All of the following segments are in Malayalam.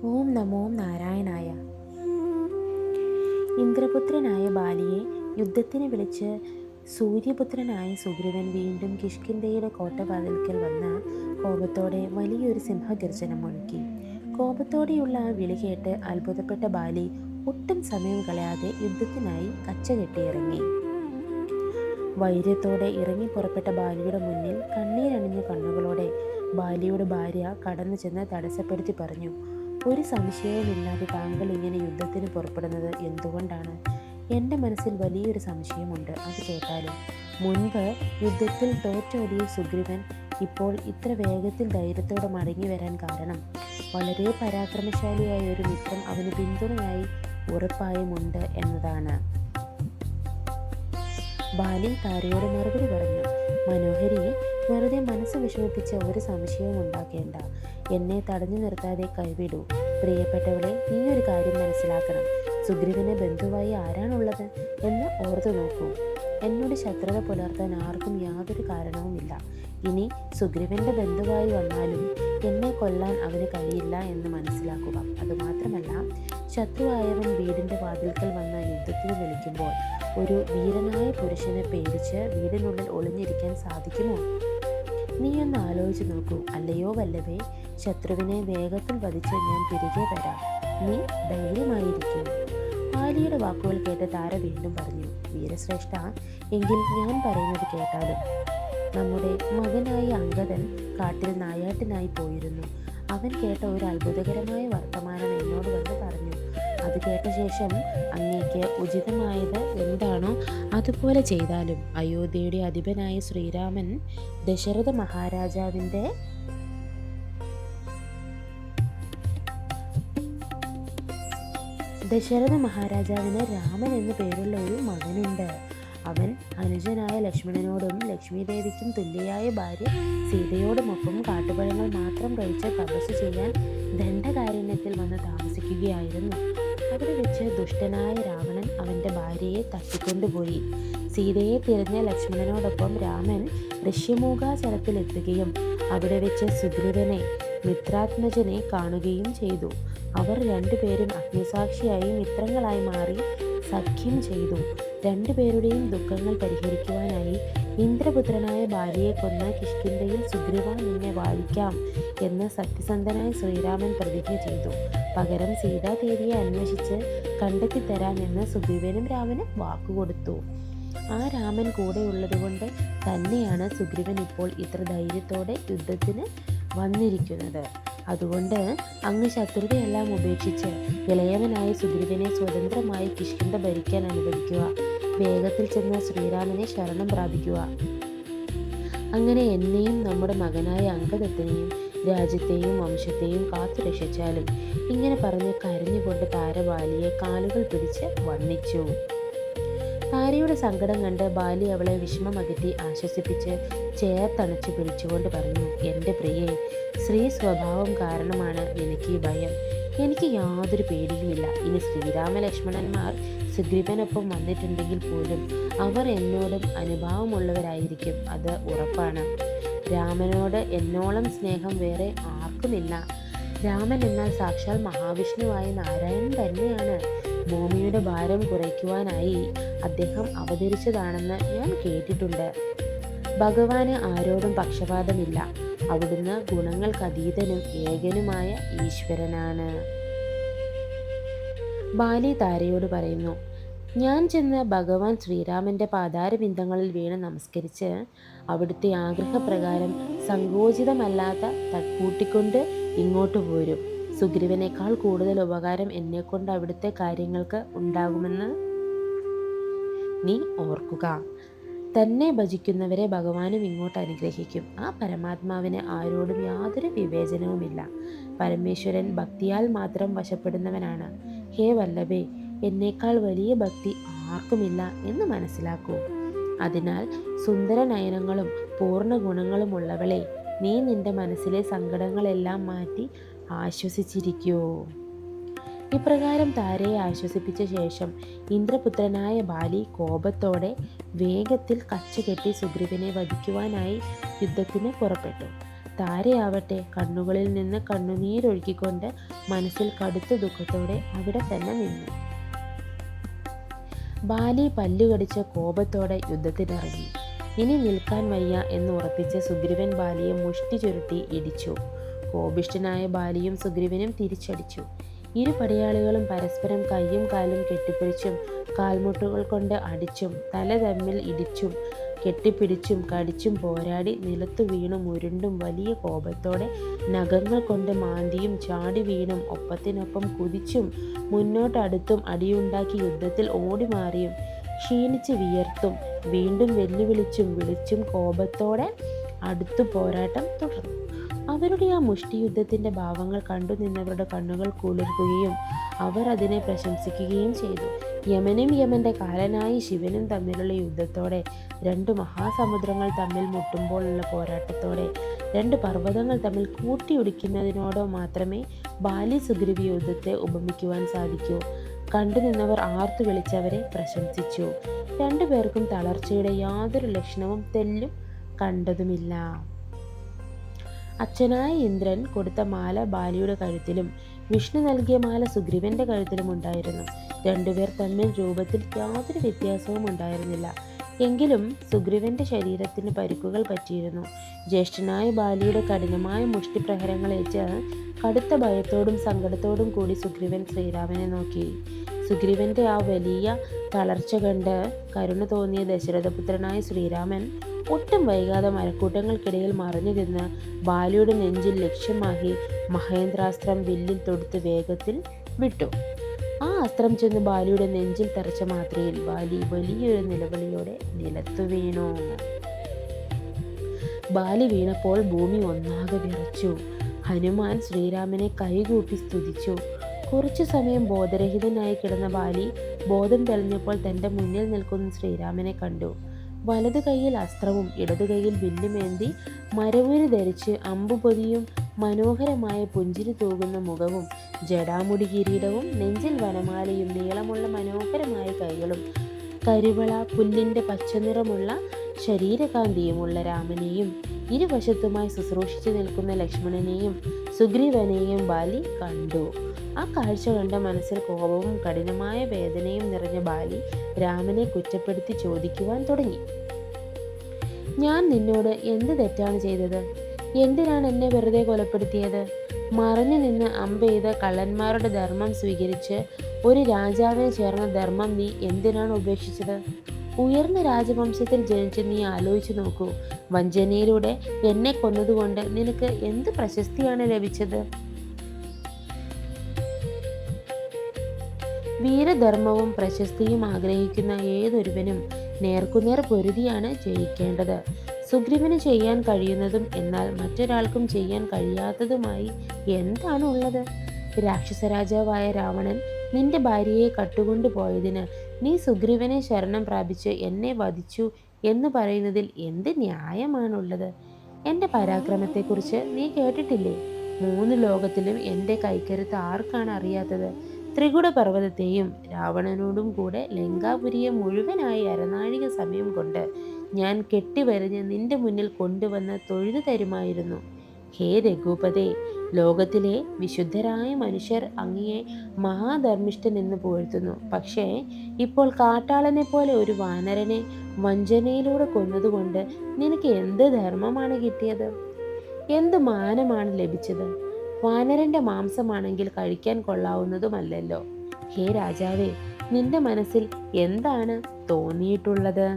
ഓം നമോ നാരായണായ. ഇന്ദ്രപുത്രനായ ബാലിയെ യുദ്ധത്തിന് വിളിച്ച് സൂര്യപുത്രനായ സുഗ്രീവൻ വീണ്ടും കിഷ്കിന്ധയുടെ കോട്ടവാതിൽക്കൽ വന്ന് കോപത്തോടെ വലിയൊരു സിംഹഗർജനം മുഴക്കി. കോപത്തോടെയുള്ള ആ വിളി കേട്ട് അത്ഭുതപ്പെട്ട ബാലി ഒട്ടും സമയം കളയാതെ യുദ്ധത്തിനായി കച്ചകെട്ടിയിറങ്ങി. വൈര്യത്തോടെ ഇറങ്ങി പുറപ്പെട്ട ബാലിയുടെ മുന്നിൽ കണ്ണീരണിഞ്ഞ കണ്ണുകളോടെ ബാലിയുടെ ഭാര്യ കടന്നു ചെന്ന് തടസ്സപ്പെടുത്തി പറഞ്ഞു: ഒരു സംശയവുമില്ലാതെ താങ്കൾ ഇങ്ങനെ യുദ്ധത്തിന് പുറപ്പെടുന്നത് എന്തുകൊണ്ടാണ്? എൻ്റെ മനസ്സിൽ വലിയൊരു സംശയമുണ്ട്, അത് കേട്ടാലും. മുൻപ് യുദ്ധത്തിൽ തോറ്റോടിയ സുഗ്രീവൻ ഇപ്പോൾ ഇത്ര വേഗത്തിൽ ധൈര്യത്തോടെ മടങ്ങി വരാൻ കാരണം വളരെ പരാക്രമശാലിയായ ഒരു മിത്രം അവന് പിന്തുണയായി ഉറപ്പായുമുണ്ട് എന്നതാണ്. ബാലി താരയോട് മറുപടി പറഞ്ഞു: മനോഹരി, വെറുതെ മനസ്സ് വിഷമിപ്പിച്ച് ഒരു സംശയവും ഉണ്ടാക്കേണ്ട. എന്നെ തടഞ്ഞു നിർത്താതെ കൈവിടൂ. പ്രിയപ്പെട്ടവളെ, നീ ഒരു കാര്യം മനസ്സിലാക്കണം. സുഗ്രീവന് ബന്ധുവായി ആരാണുള്ളത് എന്ന് ഓർത്തു നോക്കൂ. എന്നോട് ശത്രുത പുലർത്താൻ ആർക്കും യാതൊരു കാരണവുമില്ല. ഇനി സുഗ്രീവന്റെ ബന്ധുവായി വന്നാലും എന്നെ കൊല്ലാൻ അവന് കഴിയില്ല എന്ന് മനസ്സിലാക്കുക. അതുമാത്രമല്ല, ശത്രുവായവൻ വീടിൻ്റെ വാതിൽക്കൽ വന്ന യുദ്ധത്തിന് വിളിക്കുമ്പോൾ ഒരു വീരനായ പുരുഷനെ പേടിച്ച് വീടിനുള്ളിൽ ഒളിഞ്ഞിരിക്കാൻ സാധിക്കുമോ? നീ ഒന്ന് ആലോചിച്ച് നോക്കൂ, അല്ലയോ വല്ലഭേ? ശത്രുവിനെ വേഗത്തിൽ വധിച്ച് ഞാൻ തിരികെ വരാം. നീ ധൈര്യമായിരിക്കും. ബാലിയുടെ വാക്കുകൾ കേട്ട് താര വീണ്ടും പറഞ്ഞു: വീരശ്രേഷ്ഠ, എങ്കിൽ ഞാൻ പറയുന്നത് കേട്ടാലും. നമ്മുടെ മകനായ അംഗദൻ കാട്ടിൽ നായാട്ടിനായി പോയിരുന്നു. അവൻ കേട്ട ഒരു അത്ഭുതകരമായ വർത്തമാനം എന്നോട് വന്ന് പറഞ്ഞു. അത് കേട്ട ശേഷം അങ്ങേക്ക് ഉചിതമായത് എന്താണോ അതുപോലെ ചെയ്താലും. അയോധ്യയുടെ അധിപനായ ശ്രീരാമൻ ദശരഥ മഹാരാജാവിന് രാമൻ എന്നു പേരുള്ള ഒരു മകനുണ്ട്. അവൻ അനുജനായ ലക്ഷ്മണനോടും ലക്ഷ്മീദേവിക്കും തുല്യയായ ഭാര്യ സീതയോടുമൊപ്പം കാട്ടുപഴങ്ങൾ മാത്രം കഴിച്ച് തപസ് ചെയ്യാൻ ദണ്ഡകാരണ്യത്തിൽ വന്ന് താമസിക്കുകയായിരുന്നു. അവിടെ വെച്ച് ദുഷ്ടനായ രാവണൻ അവൻ്റെ ഭാര്യയെ തട്ടിക്കൊണ്ടുപോയി. സീതയെ തിരഞ്ഞ ലക്ഷ്മണനോടൊപ്പം രാമൻ ഋഷ്യമൂകാചലത്തിലെത്തുകയും അവിടെ വെച്ച് സുഗ്രീവനെ, മിത്രാത്മജനെ കാണുകയും ചെയ്തു. അവർ രണ്ടുപേരും അഗ്നിസാക്ഷിയായി മിത്രങ്ങളായി മാറി സഖ്യം ചെയ്തു. രണ്ടുപേരുടെയും ദുഃഖങ്ങൾ പരിഹരിക്കുവാനായി ഇന്ദ്രപുത്രനായ ബാലിയെ കൊന്ന കിഷ്കിന്ധയിൽ സുഗ്രീവ നിന്നെ വാഴിക്കാം എന്ന് സത്യസന്ധനായ ശ്രീരാമൻ പ്രതിജ്ഞ ചെയ്തു. പകരം സീതാദേവിയെ അന്വേഷിച്ച് കണ്ടെത്തിത്തരാമെന്ന് സുഗ്രീവനും രാമനും വാക്കുകൊടുത്തു. ആ രാമൻ കൂടെ ഉള്ളതുകൊണ്ട് തന്നെയാണ് സുഗ്രീവൻ ഇപ്പോൾ ഇത്ര ധൈര്യത്തോടെ യുദ്ധത്തിന് വന്നിരിക്കുന്നത്. അതുകൊണ്ട് അങ്ങ് ശത്രുതയെല്ലാം ഉപേക്ഷിച്ച് ഇളയവനായ സുഗ്രീവനെ സ്വതന്ത്രമായി കിഷ്കിന്ധ ഭരിക്കാൻ അനുവദിക്കുക. വേഗത്തിൽ ചെന്ന് ശ്രീരാമനെ ശരണം പ്രാപിക്കുക. അങ്ങനെ എന്നെയും നമ്മുടെ മകനായ അംഗദത്തിനെയും രാജ്യത്തെയും വംശത്തെയും കാത്തുരക്ഷിച്ചാലും. ഇങ്ങനെ പറഞ്ഞ് കരഞ്ഞുകൊണ്ട് താര ബാലിയെ കാലുകൾ പിടിച്ച് വന്ദിച്ചു. താരയുടെ സങ്കടം കണ്ട് ബാലി അവളെ വിഷമമകറ്റി ആശ്വസിപ്പിച്ച് ചേർത്തണച്ചു പിടിച്ചുകൊണ്ട് പറഞ്ഞു: എൻ്റെ പ്രിയേ, സ്ത്രീ സ്വഭാവം കാരണമാണ് എനിക്ക് ഈ ഭയം. എനിക്ക് യാതൊരു പേടിയുമില്ല. ഇനി ശ്രീരാമ ലക്ഷ്മണന്മാർ സുഗ്രീവനൊപ്പം വന്നിട്ടുണ്ടെങ്കിൽ പോലും അവർ എന്നോടും അനുഭാവമുള്ളവരായിരിക്കും, അത് ഉറപ്പാണ്. രാമനോട് എന്നോളം സ്നേഹം വേറെ ആർക്കുമില്ല. രാമൻ എന്നാൽ സാക്ഷാൽ മഹാവിഷ്ണുവായ നാരായണൻ തന്നെയാണ്. ഭൂമിയുടെ ഭാരം കുറയ്ക്കുവാനായി അദ്ദേഹം അവതരിച്ചതാണെന്ന് ഞാൻ കേട്ടിട്ടുണ്ട്. ഭഗവാന് ആരോടും പക്ഷപാതമില്ല. അവിടുന്ന് ഗുണങ്ങൾക്കതീതനും ഏകനുമായ ഈശ്വരനാണ്. ബാലി താരയോട് പറയുന്നു: ഞാൻ ചെന്ന് ഭഗവാൻ ശ്രീരാമൻ്റെ പാതാരബിന്ദങ്ങളിൽ വീണ് നമസ്കരിച്ച് അവിടുത്തെ ആഗ്രഹപ്രകാരം സങ്കോചിതമല്ലാത്ത കൂട്ടിക്കൊണ്ട് ഇങ്ങോട്ട് പോരും. സുഗ്രീവനേക്കാൾ കൂടുതൽ ഉപകാരം എന്നെക്കൊണ്ട് അവിടുത്തെ കാര്യങ്ങൾക്ക് ഉണ്ടാകുമെന്ന് നീ ഓർക്കുക. തന്നെ ഭജിക്കുന്നവരെ ഭഗവാനും ഇങ്ങോട്ട് അനുഗ്രഹിക്കും. ആ പരമാത്മാവിന് ആരോടും യാതൊരു വിവേചനവുമില്ല. പരമേശ്വരൻ ഭക്തിയാൽ മാത്രം വശപ്പെടുന്നവനാണ്. ഹേ വല്ലഭേ, എന്നേക്കാൾ വലിയ ഭക്തി ആർക്കുമില്ല എന്ന് മനസ്സിലാക്കൂ. അതിനാൽ സുന്ദര നയനങ്ങളും പൂർണ്ണ ഗുണങ്ങളും ഉള്ളവളെ, നീ നിന്റെ മനസ്സിലെ സങ്കടങ്ങളെല്ലാം മാറ്റി ആശ്വസിച്ചിരിക്കൂ. ഇപ്രകാരം താരയെ ആശ്വസിപ്പിച്ച ശേഷം ഇന്ദ്രപുത്രനായ ബാലി കോപത്തോടെ വേഗത്തിൽ കച്ചകെട്ടി സുഗ്രീവനെ വധിക്കുവാനായി യുദ്ധത്തിന് പുറപ്പെട്ടു. താരയാവട്ടെ കണ്ണുകളിൽ നിന്ന് കണ്ണുനീരൊഴുക്കിക്കൊണ്ട് മനസ്സിൽ കടുത്ത ദുഃഖത്തോടെ അവിടെ തന്നെ നിന്നു. ബാലി പല്ലുകടിച്ച കോപത്തോടെ യുദ്ധത്തിനിറങ്ങി. ഇനി നിൽക്കാൻ വയ്യ എന്ന് ഉറപ്പിച്ച് സുഗ്രീവൻ ബാലിയെ മുഷ്ടി ചുരുട്ടി ഇടിച്ചു. കോപിഷ്ഠനായ ബാലിയും സുഗ്രീവനും തിരിച്ചടിച്ചു. ഇരു പടയാളികളും പരസ്പരം കൈയും കാലും കെട്ടിപ്പിടിച്ചും കാൽമുട്ടുകൾ കൊണ്ട് അടിച്ചും തല തമ്മിൽ ഇടിച്ചും കെട്ടിപ്പിടിച്ചും കടിച്ചും പോരാടി നിലത്തു വീണും ഉരുണ്ടും വലിയ കോപത്തോടെ നഖങ്ങൾ കൊണ്ട് മാന്തിയും ചാടി വീണും ഒപ്പത്തിനൊപ്പം കുതിച്ചും മുന്നോട്ടടുത്തും അടിയുണ്ടാക്കി യുദ്ധത്തിൽ ഓടിമാറിയും ക്ഷീണിച്ച് വിയർത്തും വീണ്ടും വെല്ലുവിളിച്ചും വിളിച്ചും കോപത്തോടെ അടുത്തു പോരാട്ടം തുടർന്നു. അവരുടെ ആ മുഷ്ടിയുദ്ധത്തിൻ്റെ ഭാവങ്ങൾ കണ്ടു നിന്നവരുടെ കണ്ണുകൾ കുളിർക്കുകയും അവർ അതിനെ പ്രശംസിക്കുകയും ചെയ്തു. യമനും യമൻ്റെ കാലനായി ശിവനും തമ്മിലുള്ള യുദ്ധത്തോടെ രണ്ട് മഹാസമുദ്രങ്ങൾ തമ്മിൽ മുട്ടുമ്പോഴുള്ള പോരാട്ടത്തോടെ രണ്ട് പർവ്വതങ്ങൾ തമ്മിൽ കൂട്ടിയിടിക്കുന്നതിനോടോ മാത്രമേ ബാലി സുഗ്രീവ യുദ്ധത്തെ ഉപമിക്കുവാൻ സാധിക്കൂ. കണ്ടു നിന്നവർ ആർത്തു വിളിച്ചവരെ പ്രശംസിച്ചു. രണ്ടുപേർക്കും തളർച്ചയുടെ യാതൊരു ലക്ഷണവും തെല്ലും കണ്ടതുമില്ല. അച്ഛനായ ഇന്ദ്രൻ കൊടുത്ത മാല ബാലിയുടെ കഴുത്തിലും വിഷ്ണു നൽകിയ മാല സുഗ്രീവന്റെ കഴുത്തിലും ഉണ്ടായിരുന്നു. രണ്ടുപേർ തമ്മിൽ രൂപത്തിൽ യാതൊരു വ്യത്യാസവും ഉണ്ടായിരുന്നില്ല. എങ്കിലും സുഗ്രീവന്റെ ശരീരത്തിന് പരിക്കുകൾ പറ്റിയിരുന്നു. ജ്യേഷ്ഠനായ ബാലിയുടെ കഠിനമായ മുഷ്ടിപ്രഹരങ്ങളേറ്റ് കടുത്ത ഭയത്തോടും സങ്കടത്തോടും കൂടി സുഗ്രീവൻ ശ്രീരാമനെ നോക്കി. സുഗ്രീവന്റെ ആ വലിയ തളർച്ച കണ്ട് കരുണ തോന്നിയ ദശരഥപുത്രനായ ശ്രീരാമൻ ഒട്ടും വൈകാതെ മരക്കൂട്ടങ്ങൾക്കിടയിൽ മറഞ്ഞു നിന്ന് ബാലിയുടെ നെഞ്ചിൽ ലക്ഷ്യമാക്കി മഹേന്ദ്രാസ്ത്രം വില്ലിൽ തൊടുത്ത് വേഗത്തിൽ വിട്ടു. ആ അസ്ത്രം ചെന്ന് ബാലിയുടെ നെഞ്ചിൽ തെറിച്ച മാത്രയിൽ ബാലി വലിയൊരു നിലവിളിയോടെ നിലത്തു വീണു. ബാലി വീണപ്പോൾ ഭൂമി ഒന്നാകെ വിറച്ചു. ഹനുമാൻ ശ്രീരാമനെ കൈകൂപ്പി സ്തുതിച്ചു. കുറച്ചു സമയം ബോധരഹിതനായി കിടന്ന ബാലി ബോധം തെളിഞ്ഞപ്പോൾ തൻ്റെ മുന്നിൽ നിൽക്കുന്ന ശ്രീരാമനെ കണ്ടു. വലതു കൈയിൽ അസ്ത്രവും ഇടതു കൈയിൽ വില്ലുമേന്തി മരവുരി ധരിച്ച് അമ്പുപൊതിയും മനോഹരമായ പുഞ്ചിരി തൂകുന്ന മുഖവും ജടാമുടി കിരീടവും നെഞ്ചിൽ വനമാലയും നീളമുള്ള മനോഹരമായ കൈകളും കരിവള പുല്ലിൻ്റെ പച്ചനിറമുള്ള ശരീരകാന്തിയുമുള്ള രാമനെയും ഇരുവശത്തുമായി ശുശ്രൂഷിച്ചു നിൽക്കുന്ന ലക്ഷ്മണനെയും സുഗ്രീവനെയും ബാലി കണ്ടു. ആ കാഴ്ച കണ്ട മനസ്സിൽ കോപവും കഠിനമായ വേദനയും നിറഞ്ഞ ബാലി രാമനെ കുറ്റപ്പെടുത്തി ചോദിക്കുവാൻ തുടങ്ങി. ഞാൻ നിന്നോട് എന്ത് തെറ്റാണ് ചെയ്തത്? എന്തിനാണ് എന്നെ വെറുതെ കൊലപ്പെടുത്തിയത്? മറഞ്ഞു നിന്ന് അമ്പെയ്ത കള്ളന്മാരുടെ ധർമ്മം സ്വീകരിച്ച് ഒരു രാജാവിന് ചേർന്ന ധർമ്മം നീ എന്തിനാണ് ഉപേക്ഷിച്ചത്? ഉയർന്ന രാജവംശത്തിൽ ജനിച്ച് നീ ആലോചിച്ചു നോക്കൂ. വഞ്ചനയിലൂടെ എന്നെ കൊന്നതുകൊണ്ട് നിനക്ക് എന്ത് പ്രശസ്തിയാണ് ലഭിച്ചത്? വീരധർമ്മവും പ്രശസ്തിയും ആഗ്രഹിക്കുന്ന ഏതൊരുവനും നേർക്കുനേർ പൊരുതിയാണ് ജയിക്കേണ്ടത്. സുഗ്രീവന് ചെയ്യാൻ കഴിയുന്നതും എന്നാൽ മറ്റൊരാൾക്കും ചെയ്യാൻ കഴിയാത്തതുമായി എന്താണ് ഉള്ളത്? രാക്ഷസരാജാവായ രാവണൻ നിന്റെ ഭാര്യയെ കട്ടുകൊണ്ടു പോയതിന് നീ സുഗ്രീവനെ ശരണം പ്രാപിച്ച് എന്നെ വധിച്ചു എന്ന് പറയുന്നതിൽ എന്ത് ന്യായമാണുള്ളത്? എൻ്റെ പരാക്രമത്തെക്കുറിച്ച് നീ കേട്ടിട്ടില്ലേ? 3 ലോകത്തിലും എൻ്റെ കൈക്കരുത്ത് ആർക്കാണ് അറിയാത്തത്? ത്രികുട പർവ്വതത്തെയും രാവണനോടും കൂടെ ലങ്കാപുരിയെ മുഴുവനായി അരനാഴിക സമയം കൊണ്ട് ഞാൻ കെട്ടിവരഞ്ഞ് നിന്റെ മുന്നിൽ കൊണ്ടുവന്ന് തൊഴുതു തരുമായിരുന്നു. ഹേ രഘുപതേ, ലോകത്തിലെ വിശുദ്ധരായ മനുഷ്യർ അങ്ങയെ മഹാധർമ്മിഷ്ഠൻ എന്ന് പുകഴ്ത്തുന്നു. പക്ഷേ ഇപ്പോൾ കാട്ടാളനെ പോലെ ഒരു വാനരനെ വഞ്ചനയിലൂടെ കൊന്നതുകൊണ്ട് നിനക്ക് എന്ത് ധർമ്മമാണ് കിട്ടിയത്? എന്ത് മാനമാണ് ലഭിച്ചത്? വാനരന്റെ മാംസമാണെങ്കിൽ കഴിക്കാൻ കൊള്ളാവുന്നതുമല്ലല്ലോ. ഹേ രാജാവേ, നിന്റെ മനസ്സിൽ എന്താണ് തോന്നിയിട്ടുള്ളത്?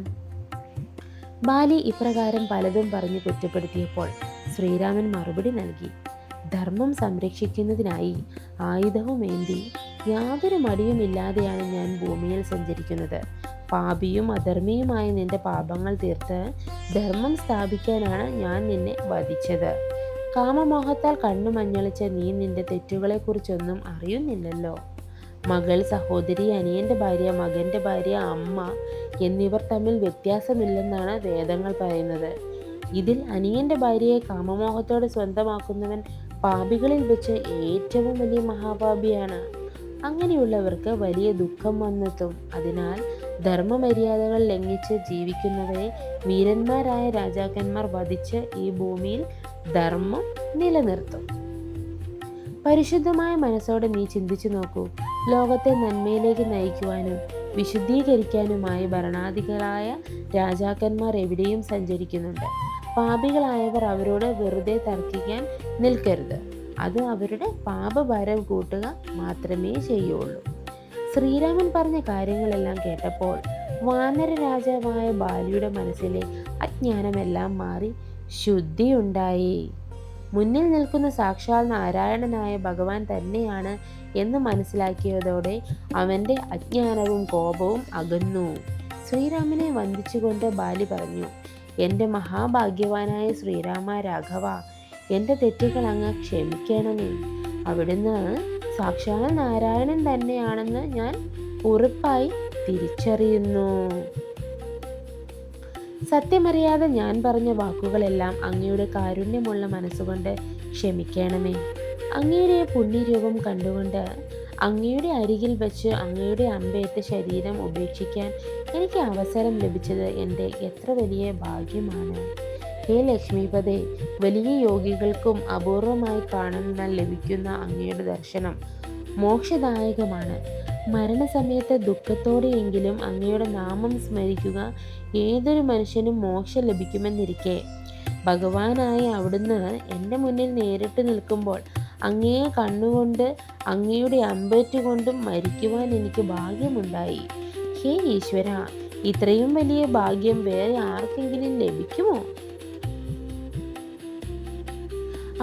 ബാലി ഇപ്രകാരം പലതും പറഞ്ഞ് കുറ്റപ്പെടുത്തിയപ്പോൾ ശ്രീരാമൻ മറുപടി നൽകി. ധർമ്മം സംരക്ഷിക്കുന്നതിനായി ആയുധവുമേന്തി യാതൊരു മടിയുമില്ലാതെയാണ് ഞാൻ ഭൂമിയിൽ സഞ്ചരിക്കുന്നത്. പാപിയും അധർമ്മിയുമായ നിന്റെ പാപങ്ങൾ തീർത്ത് ധർമ്മം സ്ഥാപിക്കാനാണ് ഞാൻ നിന്നെ വധിച്ചത്. കാമമോഹത്താൽ കണ്ണു മഞ്ഞളിച്ച നീ നിന്റെ തെറ്റുകളെക്കുറിച്ചൊന്നും അറിയുന്നില്ലല്ലോ. മകൾ, സഹോദരി, അനിയൻ്റെ ഭാര്യ, മകൻ്റെ ഭാര്യ, അമ്മ എന്നിവർ തമ്മിൽ വ്യത്യാസമില്ലെന്നാണ് വേദങ്ങൾ പറയുന്നത്. ഇതിൽ അനിയൻ്റെ ഭാര്യയെ കാമമോഹത്തോടെ സ്വന്തമാക്കുന്നവൻ പാപികളിൽ വെച്ച് ഏറ്റവും വലിയ മഹാപാപിയാണ്. അങ്ങനെയുള്ളവർക്ക് വലിയ ദുഃഖം വന്നെത്തും. അതിനാൽ ധർമ്മമര്യാദകൾ ലംഘിച്ച് ജീവിക്കുന്നവരെ വീരന്മാരായ രാജാക്കന്മാർ വധിച്ച് ഈ ഭൂമിയിൽ ധർമ്മം നിലനിർത്തും. പരിശുദ്ധമായ മനസ്സോടെ നീ ചിന്തിച്ചു നോക്കൂ. ലോകത്തെ നന്മയിലേക്ക് നയിക്കുവാനും വിശുദ്ധീകരിക്കാനുമായി ഭരണാധികളായ രാജാക്കന്മാർ എവിടെയും സഞ്ചരിക്കുന്നുണ്ട്. പാപികളായവർ അവരോട് വെറുതെ തർക്കിക്കാൻ നിൽക്കരുത്. അത് അവരുടെ പാപഭാരം കൂട്ടുക മാത്രമേ ചെയ്യുള്ളൂ. ശ്രീരാമൻ പറഞ്ഞ കാര്യങ്ങളെല്ലാം കേട്ടപ്പോൾ വാനര രാജാവായ ബാലിയുടെ മനസ്സിലെ അജ്ഞാനമെല്ലാം മാറി ശുദ്ധിയുണ്ടായി. മുന്നിൽ നിൽക്കുന്ന സാക്ഷാൽ നാരായണനായ ഭഗവാൻ തന്നെയാണ് എന്ന് മനസ്സിലാക്കിയതോടെ അവൻ്റെ അജ്ഞാനവും കോപവും അകന്നു. ശ്രീരാമനെ വന്ദിച്ചുകൊണ്ട് ബാലി പറഞ്ഞു, എൻ്റെ മഹാഭാഗ്യവാനായ ശ്രീരാമ രാഘവ, എൻ്റെ തെറ്റുകൾ അങ്ങ് ക്ഷമിക്കണമേ. അവിടുന്ന് സാക്ഷാൽ നാരായണൻ തന്നെയാണെന്ന് ഞാൻ ഉറപ്പായി തിരിച്ചറിയുന്നു. സത്യമറിയാതെ ഞാൻ പറഞ്ഞ വാക്കുകളെല്ലാം അങ്ങയുടെ കാരുണ്യമുള്ള മനസ്സുകൊണ്ട് ക്ഷമിക്കണമേ. അങ്ങയുടെ പുണ്യരൂപം കണ്ടുകൊണ്ട് അങ്ങയുടെ അരികിൽ വെച്ച് അങ്ങയുടെ അമ്പേറ്റ ശരീരം ഉപേക്ഷിക്കാൻ എനിക്ക് അവസരം ലഭിച്ചത് എൻ്റെ എത്ര വലിയ ഭാഗ്യമാണ്. ഹേ ലക്ഷ്മീപദേ, വലിയ യോഗികൾക്കും അപൂർവമായി കാണാൻ ലഭിക്കുന്ന അങ്ങയുടെ ദർശനം മോക്ഷദായകമാണ്. മരണസമയത്ത് ദുഃഖത്തോടെയെങ്കിലും അങ്ങയുടെ നാമം സ്മരിക്കുക ഏതൊരു മനുഷ്യനും മോക്ഷം ലഭിക്കുമെന്നിരിക്കെ, ഭഗവാനായ അവിടുന്ന് എൻ്റെ മുന്നിൽ നേരിട്ട് നിൽക്കുമ്പോൾ അങ്ങയെ കണ്ണുകൊണ്ട് അങ്ങയുടെ അമ്പേറ്റുകൊണ്ടും മരിക്കുവാൻ എനിക്ക് ഭാഗ്യമുണ്ടായി. ഹേ ഈശ്വര, ഇത്രയും വലിയ ഭാഗ്യം വേറെ ആർക്കെങ്കിലും ലഭിക്കുമോ?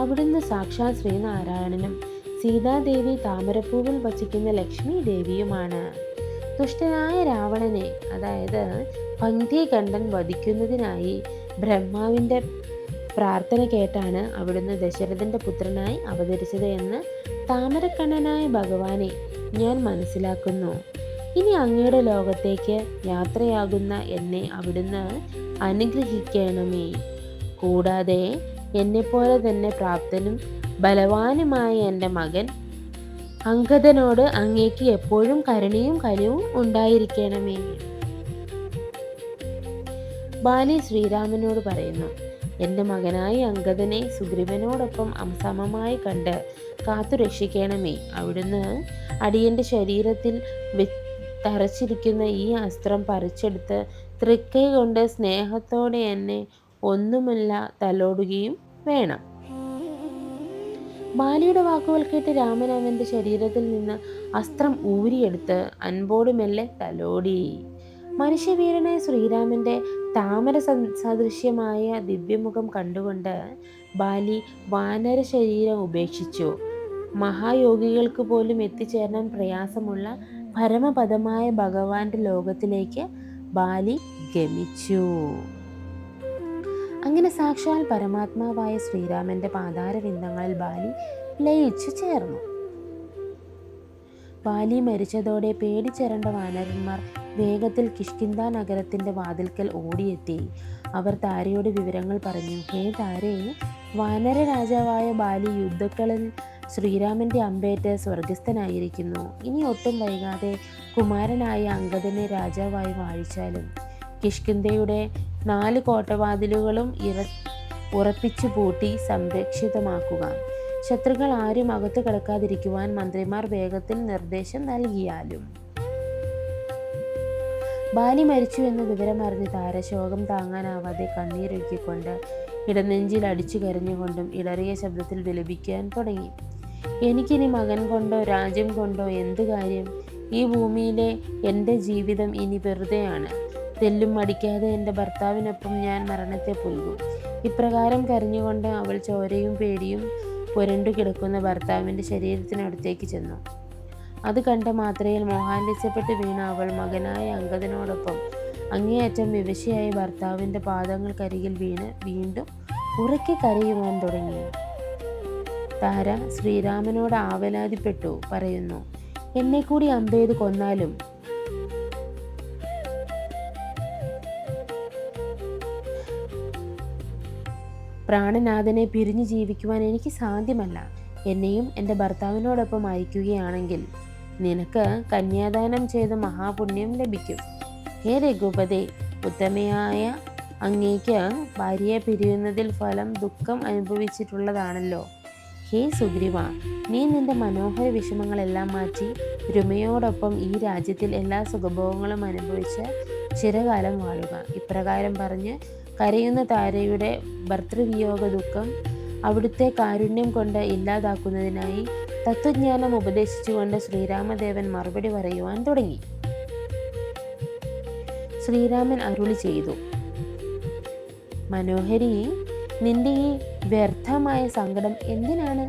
അവിടുന്ന് സാക്ഷാൽ ശ്രീനാരായണനും സീതാദേവി താമരപ്പൂവിൽ വസിക്കുന്ന ലക്ഷ്മി ദേവിയുമാണ്. ദുഷ്ടനായ രാവണനെ, അതായത് പന്തികണ്ഠൻ വധിക്കുന്നതിനായി ബ്രഹ്മാവിൻ്റെ പ്രാർത്ഥന കേട്ടാണ് അവിടുന്ന് ദശരഥൻ്റെ പുത്രനായി അവതരിച്ചത് എന്ന് താമരക്കണ്ണനായ ഭഗവാനെ ഞാൻ മനസ്സിലാക്കുന്നു. ഇനി അങ്ങയുടെ ലോകത്തേക്ക് യാത്രയാകുന്ന എന്നെ അവിടുന്ന് അനുഗ്രഹിക്കണമേ. കൂടാതെ എന്നെപ്പോലെ തന്നെ പ്രാപ്തനും ബലവാനുമായ എൻ്റെ മകൻ അംഗദനോട് അങ്ങേക്ക് എപ്പോഴും കരുണയും കനിവും ഉണ്ടായിരിക്കണമേ. ബാലി ശ്രീരാമനോട് പറയുന്നു, എൻ്റെ മകനായ അംഗദനെ സുഗ്രീവനോടൊപ്പം സമമായി കണ്ട് കാത്തു രക്ഷിക്കണമേ. അവിടുന്ന് അടിയൻ്റെ ശരീരത്തിൽ തറച്ചിരിക്കുന്ന ഈ അസ്ത്രം പറിച്ചെടുത്ത് തൃക്കൈ കൊണ്ട് സ്നേഹത്തോടെ എന്നെ ഒന്നുമില്ല തലോടുകയും വേണം. ബാലിയുടെ വാക്കുകൾ കേട്ട് രാമൻ അവൻ്റെ ശരീരത്തിൽ നിന്ന് അസ്ത്രം ഊരിയെടുത്ത് അൻപോട് മെല്ലെ തലോടി. മനുഷ്യവീരനായ ശ്രീരാമൻ്റെ താമര സദൃശ്യമായ ദിവ്യമുഖം കണ്ടുകൊണ്ട് ബാലി വാനര ശരീരം ഉപേക്ഷിച്ചു. മഹായോഗികൾക്ക് പോലും എത്തിച്ചേരാൻ പ്രയാസമുള്ള പരമപദമായ ഭഗവാന്റെ ലോകത്തിലേക്ക് ബാലി ഗമിച്ചു. അങ്ങനെ സാക്ഷാൽ പരമാത്മാവായ ശ്രീരാമൻ്റെ പാതാരവിന്ദങ്ങളിൽ ബാലി ലയിച്ചു ചേർന്നു. ബാലി മരിച്ചതോടെ പേടിച്ചിരണ്ട വാനരന്മാർ വേഗത്തിൽ കിഷ്കിന്ധ നഗരത്തിൻ്റെ വാതിൽക്കൽ ഓടിയെത്തി. അവർ താരയോട് വിവരങ്ങൾ പറഞ്ഞു. ഹേ താരേ, വാനര രാജാവായ ബാലി യുദ്ധക്കളിൽ ശ്രീരാമൻ്റെ അമ്പേറ്റ് സ്വർഗസ്ഥനായിരിക്കുന്നു. ഇനി ഒട്ടും വൈകാതെ കുമാരനായ അംഗദനെ രാജാവായി വാഴിച്ചാലും കിഷ്കിന്ധയുടെ 4 കോട്ടവാതിലുകളും ഉറപ്പിച്ചു പൂട്ടി സംരക്ഷിതമാക്കുക. ശത്രുക്കൾ ആരും അകത്തു കിടക്കാതിരിക്കുവാൻ മന്ത്രിമാർ വേഗത്തിൽ നിർദ്ദേശം നൽകിയാലും. ബാലി മരിച്ചു എന്ന വിവരം അറിഞ്ഞ് താര ശോകം താങ്ങാനാവാതെ കണ്ണീരൊഴുക്കിക്കൊണ്ട് ഇടനെഞ്ചിൽ അടിച്ചു കരഞ്ഞുകൊണ്ടും ഇടറിയ ശബ്ദത്തിൽ വിലപിക്കാൻ തുടങ്ങി. എനിക്കിനി മകൻ കൊണ്ടോ രാജ്യം കൊണ്ടോ എന്ത് കാര്യം? ഈ ഭൂമിയിലെ എൻ്റെ ജീവിതം ഇനി വെറുതെയാണ്. തെല്ലും മടിക്കാതെ എൻ്റെ ഭർത്താവിനൊപ്പം ഞാൻ മരണത്തെ പുൽകും. ഇപ്രകാരം കരഞ്ഞുകൊണ്ട് അവൾ ചോരയും പേടിയും പുരണ്ടു കിടക്കുന്ന ഭർത്താവിൻ്റെ ശരീരത്തിനടുത്തേക്ക് ചെന്നു. അത് കണ്ട മാത്രയിൽ മോഹാലസ്യപ്പെട്ട് വീണ അവൾ മകനായ അംഗദനോടൊപ്പം അങ്ങേയറ്റം വിവശയായ ഭർത്താവിൻ്റെ പാദങ്ങൾക്കരികിൽ വീണ് വീണ്ടും ഉറക്കെ കരയുവാൻ തുടങ്ങി. താര ശ്രീരാമനോട് ആവലാതിപ്പെട്ടു പറയുന്നു, എന്നെ കൂടി അമ്പെയ്ത് കൊന്നാലും പ്രാണനാഥനെ പിരിഞ്ഞു ജീവിക്കുവാൻ എനിക്ക് സാധ്യമല്ല. എന്നെയും എൻ്റെ ഭർത്താവിനോടൊപ്പം അയക്കുകയാണെങ്കിൽ നിനക്ക് കന്യാദാനം ചെയ്ത മഹാപുണ്യം ലഭിക്കും. ഹേ രഘുപതേ, ഉത്തമയായ അങ്ങേക്ക് ഭാര്യയെ പിരിയുന്നതിൽ ഫലം ദുഃഖം അനുഭവിച്ചിട്ടുള്ളതാണല്ലോ. ഹേ സുഗ്രീവ, നീ നിന്റെ മനോഹര വിഷമങ്ങളെല്ലാം മാറ്റി രുമയോടൊപ്പം ഈ രാജ്യത്തിൽ എല്ലാ സുഖഭോഗങ്ങളും അനുഭവിച്ച് ചിരകാലം വാഴുക. ഇപ്രകാരം പറഞ്ഞ് കരയുന്ന താരയുടെ ഭർതൃവിയോഗ ദുഃഖം അവിടുത്തെ കാരുണ്യം കൊണ്ട് ഇല്ലാതാക്കുന്നതിനായി തത്വജ്ഞാനം ഉപദേശിച്ചുകൊണ്ട് ശ്രീരാമദേവൻ മറുപടി പറയുവാൻ തുടങ്ങി. ശ്രീരാമൻ അരുളി ചെയ്തു: മനോഹരി, നിന്റെ ഈ വ്യർത്ഥമായ സങ്കടം എന്തിനാണ്?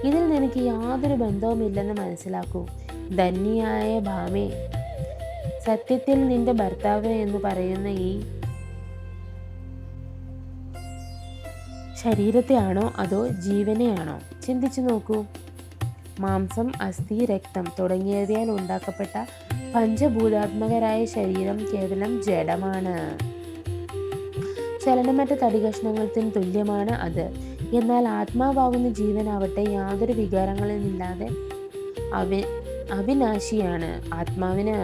ഇതിൽ നിനക്ക് യാതൊരു ബന്ധവുമില്ലെന്ന് മനസ്സിലാക്കൂ. ധന്യയായ ഭാമേ, സത്യത്തിൽ നിന്റെ ഭർത്താവ് എന്ന് പറയുന്ന ഈ ശരീരത്തെയാണോ അതോ ജീവനെയാണോ? ചിന്തിച്ചു നോക്കൂ. മാംസം, അസ്ഥി, രക്തം തുടങ്ങിയവയാൽ ഉണ്ടാക്കപ്പെട്ട പഞ്ചഭൂതാത്മകരായ ശരീരം കേവലം ജഡമാണ്. ചലനമറ്റ തടികഷ്ണങ്ങൾക്കും തുല്യമാണ് അത്. എന്നാൽ ആത്മാവാകുന്ന ജീവനാവട്ടെ യാതൊരു വികാരങ്ങളുമില്ലാതെ അവിനാശിയാണ്. ആത്മാവിന്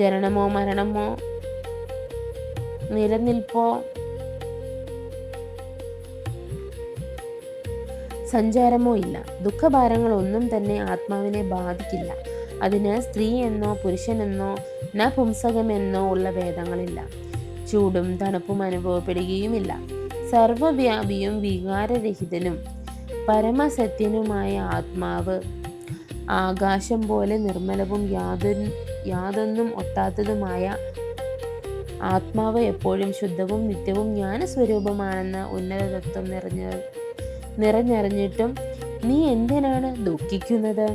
ജനനമോ മരണമോ നിലനിൽപ്പോ സഞ്ചാരമോ ഇല്ല. ദുഃഖഭാരങ്ങൾ ഒന്നും തന്നെ ആത്മാവിനെ ബാധിക്കില്ല. അതിന് സ്ത്രീ എന്നോ പുരുഷനെന്നോ നപുംസകമെന്നോ ഉള്ള ഭേദങ്ങളില്ല. ചൂടും തണുപ്പും അനുഭവപ്പെടുകയുമില്ല. സർവവ്യാപിയും വികാരരഹിതനും പരമസത്യനുമായ ആത്മാവ് ആകാശം പോലെ നിർമ്മലവും യാതൊന്നും ഒട്ടാത്തതുമായ ആത്മാവ് എപ്പോഴും ശുദ്ധവും നിത്യവും ജ്ഞാനസ്വരൂപമാണെന്ന ഉന്നത തത്വം നിറഞ്ഞറിഞ്ഞിട്ടും നീ എന്തിനാണ് ദുഃഖിക്കുന്നത്?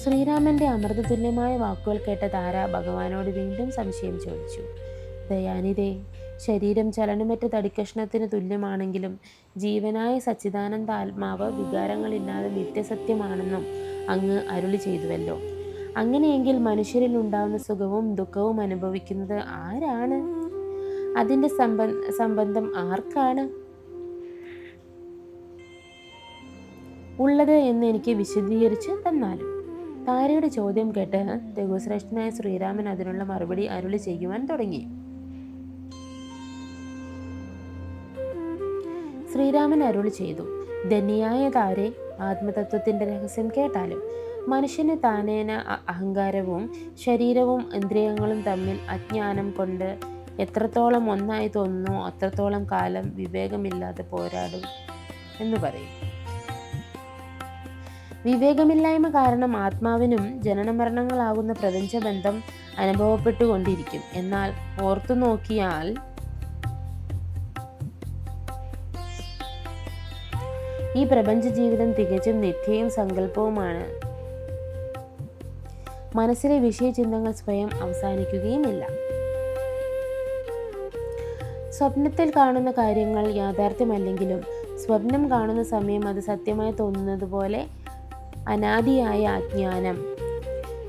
ശ്രീരാമന്റെ അമൃതതുല്യമായ വാക്കുകൾ കേട്ട താര ഭഗവാനോട് വീണ്ടും സംശയം ചോദിച്ചു. ദയാനിധേ, ശരീരം ചലനമറ്റ തടിക്കഷ്ണത്തിന് തുല്യമാണെങ്കിലും ജീവനായ സച്ചിദാനന്ദ ആത്മാവ് വികാരങ്ങളില്ലാതെ നിത്യസത്യമാണെന്നും അങ്ങ് അരുളി ചെയ്തുവല്ലോ. അങ്ങനെയെങ്കിൽ മനുഷ്യരിൽ ഉണ്ടാകുന്ന സുഖവും ദുഃഖവും അനുഭവിക്കുന്നത് ആരാണ്? അതിൻ്റെ സംബന്ധം ആർക്കാണ് ഉള്ളത് എന്ന് എനിക്ക് വിശദീകരിച്ച് തന്നാലും. താരയുടെ ചോദ്യം കേട്ട് രഘുശ്രേഷ്ഠനായ ശ്രീരാമൻ അതിനുള്ള മറുപടി അരുളി ചെയ്യുവാൻ തുടങ്ങി. ശ്രീരാമൻ അരുളി ചെയ്തു: ധന്യയായ താരെ, ആത്മതത്വത്തിന്റെ രഹസ്യം കേട്ടാലും മനുഷ്യന് താനേന അഹങ്കാരവും ശരീരവും ഇന്ദ്രിയങ്ങളും തമ്മിൽ അജ്ഞാനം കൊണ്ട് എത്രത്തോളം ഒന്നായി തോന്നുന്നു അത്രത്തോളം കാലം വിവേകമില്ലാതെ പോരാടും എന്ന് പറയും. വിവേകമില്ലായ്മ കാരണം ആത്മാവിനും ജനനമരണങ്ങളാകുന്ന പ്രപഞ്ചബന്ധം അനുഭവപ്പെട്ടുകൊണ്ടിരിക്കും. എന്നാൽ ഓർത്തു നോക്കിയാൽ ഈ പ്രപഞ്ച ജീവിതം തികച്ചും നിത്യയും സങ്കല്പവുമാണ്. മനസ്സിലെ വിഷയചിന്തകൾ സ്വയം അവസാനിക്കുകയുമില്ല. സ്വപ്നത്തിൽ കാണുന്ന കാര്യങ്ങൾ യാഥാർത്ഥ്യമല്ലെങ്കിലും സ്വപ്നം കാണുന്ന സമയം അത് സത്യമായി തോന്നുന്നത് പോലെ അനാദിയായ അജ്ഞാനം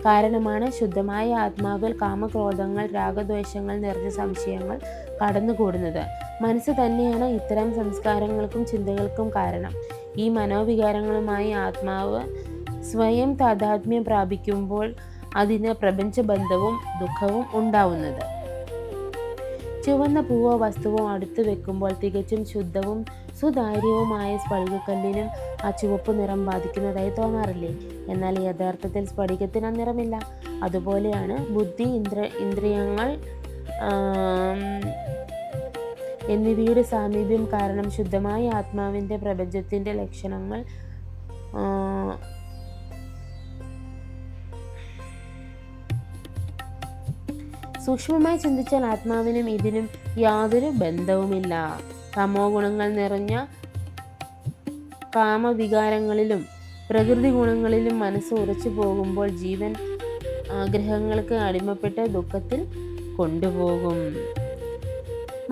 കാരണമാണ് ശുദ്ധമായ ആത്മാവിൽ കാമക്രോധങ്ങൾ രാഗദ്വേഷങ്ങൾ നിറഞ്ഞ സംശയങ്ങൾ കടന്നുകൂടുന്നത്. മനസ്സ് തന്നെയാണ് ഇത്തരം സംസ്കാരങ്ങൾക്കും ചിന്തകൾക്കും കാരണം. ഈ മനോവികാരങ്ങളുമായി ആത്മാവ് സ്വയം താദാത്മ്യം പ്രാപിക്കുമ്പോൾ അതിന് പ്രപഞ്ചബന്ധവും ദുഃഖവും ഉണ്ടാവുന്നത്. ചുവന്ന പൂവോ വസ്തുവോ അടുത്ത് വെക്കുമ്പോൾ തികച്ചും ശുദ്ധവും സുതാര്യവുമായ സ്ഫടികക്കല്ലിനും ആ ചുവപ്പ് നിറം ബാധിക്കുന്നതായി തോന്നാറില്ലേ? എന്നാൽ യഥാർത്ഥത്തിൽ സ്ഫടികത്തിന് ആ നിറമില്ല. അതുപോലെയാണ് ബുദ്ധി, ഇന്ദ്രിയങ്ങൾ എന്നിവയുടെ സാമീപ്യം കാരണം ശുദ്ധമായ ആത്മാവിൻ്റെ പ്രപഞ്ചത്തിൻ്റെ ലക്ഷണങ്ങൾ സൂക്ഷ്മമായി ചിന്തിച്ചാൽ ആത്മാവിനും ഇതിനും യാതൊരു ബന്ധവുമില്ല. തമോ ഗുണങ്ങൾ നിറഞ്ഞ കാമവികാരങ്ങളിലും പ്രകൃതി ഗുണങ്ങളിലും മനസ്സ് ഉറച്ചു പോകുമ്പോൾ ജീവൻ ആഗ്രഹങ്ങൾക്ക് അടിമപ്പെട്ട് ദുഃഖത്തിൽ കൊണ്ടുപോകും.